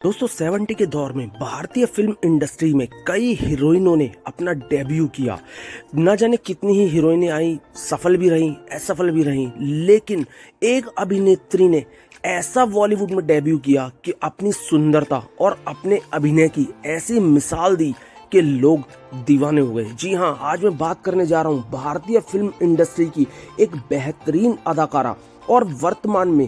दोस्तों 70 के दौर में भारतीय फिल्म इंडस्ट्री में कई हीरोइनों ने अपना डेब्यू किया। न जाने कितनी ही हीरोइनें आई, सफल भी रहीं, असफल भी रहीं, लेकिन एक अभिनेत्री ने ऐसा बॉलीवुड में डेब्यू किया कि अपनी सुंदरता और अपने अभिनय की ऐसी मिसाल दी कि लोग दीवाने हो गए। जी हाँ, आज मैं बात करने जा रहा हूँ भारतीय फिल्म इंडस्ट्री की एक बेहतरीन अदाकारा और वर्तमान में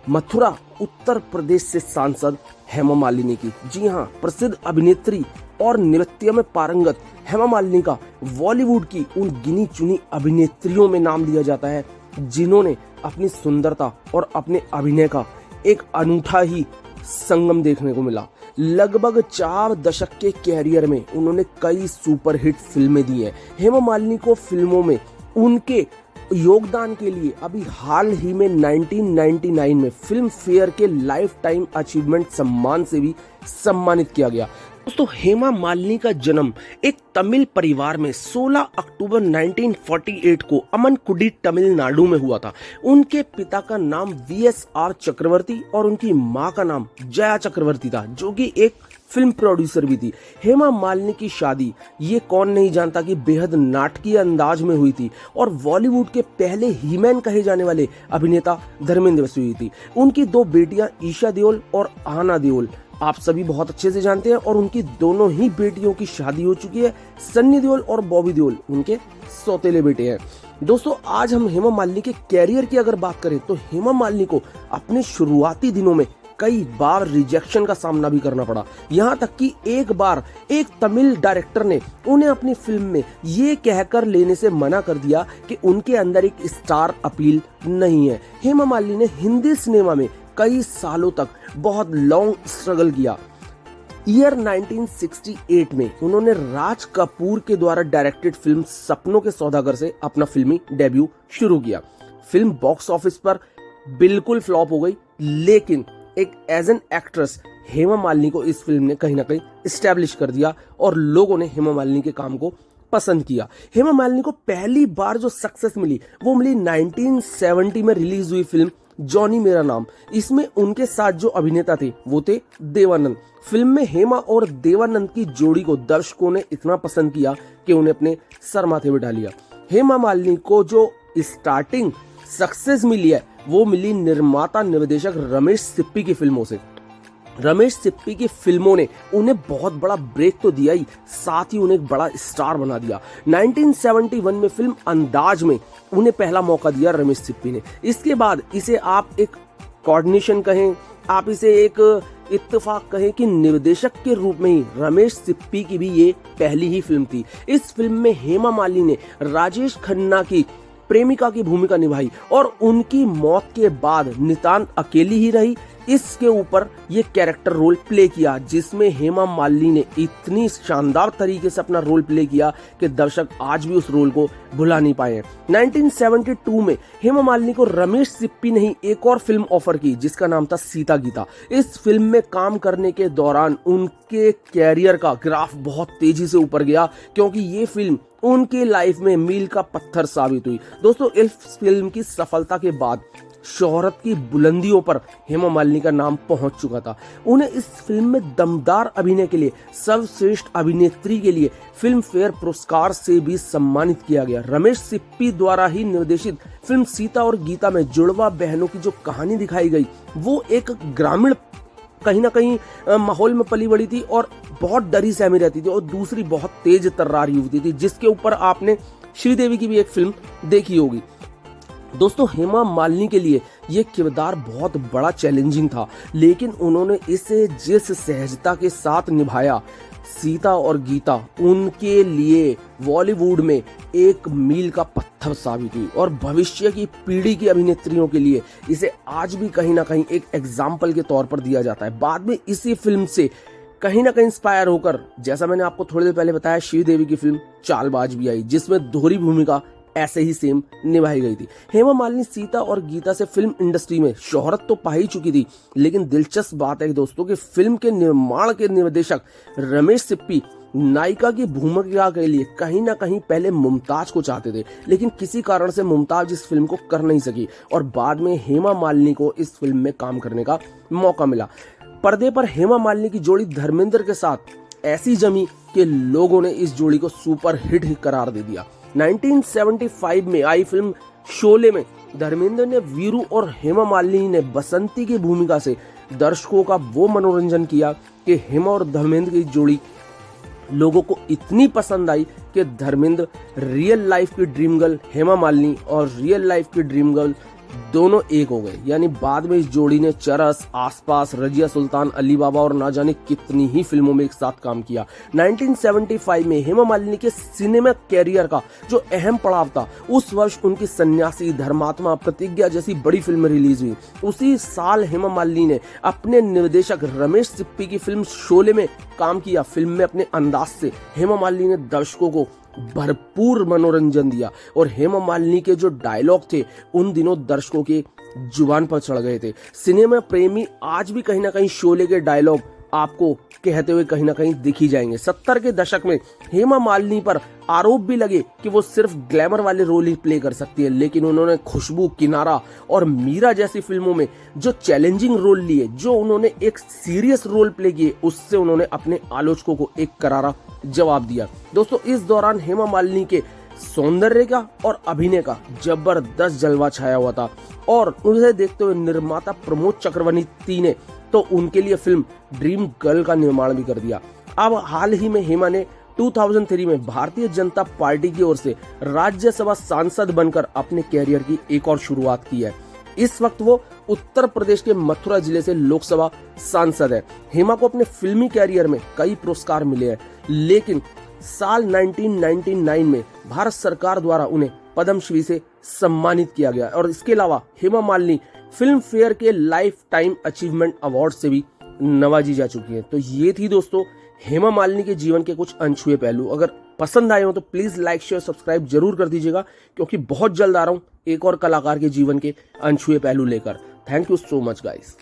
मथुरा उत्तर प्रदेश से सांसद हेमा मालिनी की। जी हाँ, प्रसिद्ध अभिनेत्री और नृत्य में पारंगत हेमा मालिनी का बॉलीवुड की उन गिनी चुनी अभिनेत्रियों में नाम लिया जाता है जिन्होंने अपनी सुंदरता और अपने अभिनय का एक अनूठा ही संगम देखने को मिला। लगभग 4 दशक के कैरियर में उन्होंने कई सुपरहिट फिल्में दी हैं। हेमा मालिनी को फिल्मों में उनके योगदान के लिए अभी हाल ही में 1999 में फिल्म फेयर के लाइफ टाइम अचीवमेंट सम्मान से भी सम्मानित किया गया। दोस्तों, हेमा मालिनी का जन्म एक तमिल परिवार में 16 अक्टूबर 1948 को अमनकुडी तमिलनाडु में हुआ था। उनके पिता का नाम VSR चक्रवर्ती और उनकी मां का नाम जया चक्रवर्ती था, जो कि एक फिल्म प्रोड्यूसर भी थी। हेमा मालिनी की शादी, ये कौन नहीं जानता कि बेहद नाटकीय अंदाज में हुई थी और बॉलीवुड के पहले हीमैन कहे जाने वाले अभिनेता धर्मेंद्र से हुई थी। उनकी 2 बेटियां ईशा देओल और आना देओल आप सभी बहुत अच्छे से जानते हैं और उनकी दोनों ही बेटियों की शादी हो चुकी है। सन्नी देओल और बॉबी देओल उनके सौतेले बेटे हैं। दोस्तों, आज हम हेमा मालिनी के कैरियर की अगर बात करें तो हेमा मालिनी को अपने शुरुआती दिनों में कई बार रिजेक्शन का सामना भी करना पड़ा। यहाँ तक कि एक बार एक तमिल डायरेक्टर ने उन्हें अपनी फिल्म में ये कहकर लेने से मना कर दिया कि उनके अंदर एक स्टार अपील नहीं है। हेमा मालिनी ने हिंदी सिनेमा में कई सालों तक बहुत लॉन्ग स्ट्रगल किया। ईयर 1968 में उन्होंने राज कपूर के द्वारा डायरेक्टेड फिल्म सपनों के सौदागर से अपना फिल्मी डेब्यू शुरू किया। फिल्म बॉक्स ऑफिस पर बिल्कुल फ्लॉप हो गई, लेकिन एक as an actress Hema Malini को इस फिल्म ने कहीं ना कहीं एस्टैब्लिश कर दिया और लोगों ने हेमा मालिनी के काम को पसंद किया। हेमा मालिनी को पहली बार जो सक्सेस मिली वो मिली 1970 में रिलीज हुई फिल्म जॉनी मेरा नाम। इसमें उनके साथ जो अभिनेता थे वो थे देवानंद। फिल्म में हेमा और देवानंद की जोड़ी को दर्शकों ने इतना पसंद किया कि उन्हें अपने सर माथे बिठा लिया। हेमा मालिनी को जो स्टार्टिंग सक्सेस मिली है वो मिली निर्माता निर्देशक रमेश सिप्पी की फिल्मों से। रमेश सिप्पी की फिल्मों ने उन्हें बहुत बड़ा ब्रेक तो दिया ही, साथ ही उन्हें एक बड़ा स्टार बना दिया। 1971 में फिल्म अंदाज में उन्हें पहला मौका दिया रमेश सिप्पी ने। इसके बाद इसे आप एक कोऑर्डिनेशन कहें, आप इसे एक इत्तेफाक कहें कि निर्देशक के रूप में ही रमेश सिप्पी की भी ये पहली ही फिल्म थी। इस फिल्म में हेमा मालिनी ने राजेश खन्ना की प्रेमिका की भूमिका निभाई और उनकी मौत के बाद नितांत अकेली ही रही। इसके ऊपर ये कैरेक्टर रोल प्ले किया जिसमें हेमा मालिनी ने इतनी शानदार तरीके से अपना रोल प्ले किया कि दर्शक आज भी उस रोल को भुला नहीं पाए हैं। 1972 में हेमा मालिनी को रमेश सिप्पी ने ही एक और फिल्म ऑफर की जिसका नाम था सीता गीता। इस फिल्म में काम करने के दौरान उनके कैरियर का ग्राफ बहुत तेजी से ऊपर गया क्योंकि ये फिल्म उनके लाइफ में मील का पत्थर साबित हुई। दोस्तों, इस फिल्म की सफलता के बाद शोहरत की बुलंदियों पर हेमा मालिनी का नाम पहुंच चुका था। उन्हें इस फिल्म में दमदार अभिनय के लिए सर्वश्रेष्ठ अभिनेत्री के लिए फिल्म फेयर पुरस्कार से भी सम्मानित किया गया। रमेश सिप्पी द्वारा ही निर्देशित फिल्म सीता और गीता में जुड़वा बहनों की जो कहानी दिखाई गई वो एक ग्रामीण कहीं ना कहीं माहौल में पली बड़ी थी और बहुत डरी सहमी रहती थी और दूसरी बहुत तेज तर्रार युवती थी जिसके ऊपर आपने श्रीदेवी की भी एक फिल्म देखी होगी। दोस्तों, हेमा मालिनी के लिए ये किरदार बहुत बड़ा चैलेंजिंग था, लेकिन उन्होंने इसे जिस सहजता के साथ निभाया, सीता और गीता उनके लिए बॉलीवुड में एक मील का पत्थर साबित हुई और भविष्य की पीढ़ी की अभिनेत्रियों के लिए इसे आज भी कहीं ना कहीं एक एग्जाम्पल के तौर पर दिया जाता है। बाद में इसी फिल्म से कहीं ना कहीं इंस्पायर होकर, जैसा मैंने आपको थोड़ी देर पहले बताया, श्रीदेवी की फिल्म चालबाज भी आई जिसमें दोहरी भूमिका ऐसे ही सेम निभाई गई थी। हेमा मालिनी सीता और गीता से फिल्म इंडस्ट्री में शोहरत तो पा ही चुकी थी, लेकिन दिलचस्प बात है दोस्तों कि फिल्म के निर्माण के निर्देशक रमेश सिप्पी नायिका की भूमिका के लिए कहीं ना कहीं पहले मुमताज को चाहते थे, लेकिन किसी कारण से मुमताज इस फिल्म को कर नहीं सकी और बाद में हेमा मालिनी को इस फिल्म में काम करने का मौका मिला। पर्दे पर हेमा मालिनी की जोड़ी धर्मेंद्र के साथ ऐसी जमी कि लोगों ने इस जोड़ी को सुपर हिट ही करार दे दिया। 1975 में आई फिल्म शोले में धर्मेंद्र ने वीरू और हेमा मालिनी ने बसंती की भूमिका से दर्शकों का वो मनोरंजन किया कि हेमा और धर्मेंद्र की जोड़ी लोगों को इतनी पसंद आई कि धर्मेंद्र रियल लाइफ की ड्रीम गर्ल हेमा मालिनी और रियल लाइफ की ड्रीम गर्ल दोनों एक हो गए। यानी बाद में इस जोड़ी ने चरस, आसपास, रजिया सुल्तान, अली बाबा और ना जाने कितनी ही फिल्मों में एक साथ काम किया। 1975 में हेमा मालिनी के सिनेमा कैरियर का जो अहम पड़ाव था, उस वर्ष उनकी सन्यासी, धर्मात्मा, प्रतिज्ञा जैसी बड़ी फिल्में रिलीज हुई। उसी साल हेमा मालिनी ने अपने निर्देशक रमेश सिप्पी की फिल्म शोले में काम किया। फिल्म में अपने अंदाज से हेमा मालिनी ने दर्शकों को भरपूर मनोरंजन दिया और हेमा मालिनी के जो डायलॉग थे उन दिनों दर्शकों के जुबान पर चढ़ गए थे। सिनेमा प्रेमी आज भी कहीं ना कहीं शोले के डायलॉग आपको कहते हुए कहीं ना कहीं दिख ही जाएंगे। 70 के दशक में हेमा मालिनी पर आरोप भी लगे कि वो सिर्फ ग्लैमर वाले रोल ही प्ले कर सकती है, लेकिन उन्होंने खुशबू, किनारा और मीरा जैसी फिल्मों में जो चैलेंजिंग रोल लिए, जो उन्होंने एक सीरियस रोल प्ले किए, उससे उन्होंने अपने आलोचकों को एक करारा जवाब दिया। दोस्तों, इस दौरान हेमा मालिनी के सौंदर्य का और अभिनय का जबरदस्त जलवा छाया हुआ था और उसे देखते हुए निर्माता प्रमोद चक्रवर्ती ने तो उनके लिए फिल्म ड्रीम गर्ल का निर्माण भी कर दिया। अब हाल ही में हेमा ने 2003 में भारतीय जनता पार्टी की ओर से राज्यसभा सांसद बनकर अपने कैरियर की एक और शुरुआत की है। इस वक्त वो उत्तर प्रदेश के मथुरा जिले से लोकसभा सांसद है। हेमा को अपने फिल्मी कैरियर में कई पुरस्कार मिले हैं, लेकिन साल 1999 में भारत सरकार द्वारा उन्हें पद्मश्री से सम्मानित किया गया और इसके अलावा हेमा मालिनी फिल्म फेयर के लाइफ टाइम अचीवमेंट अवार्ड से भी नवाजी जा चुकी है। तो ये थी दोस्तों हेमा मालिनी के जीवन के कुछ अनछुए पहलू। अगर पसंद आए हो तो प्लीज लाइक, शेयर, सब्सक्राइब जरूर कर दीजिएगा, क्योंकि बहुत जल्द आ रहा हूं एक और कलाकार के जीवन के अनछुए पहलू लेकर। Thank you so much guys.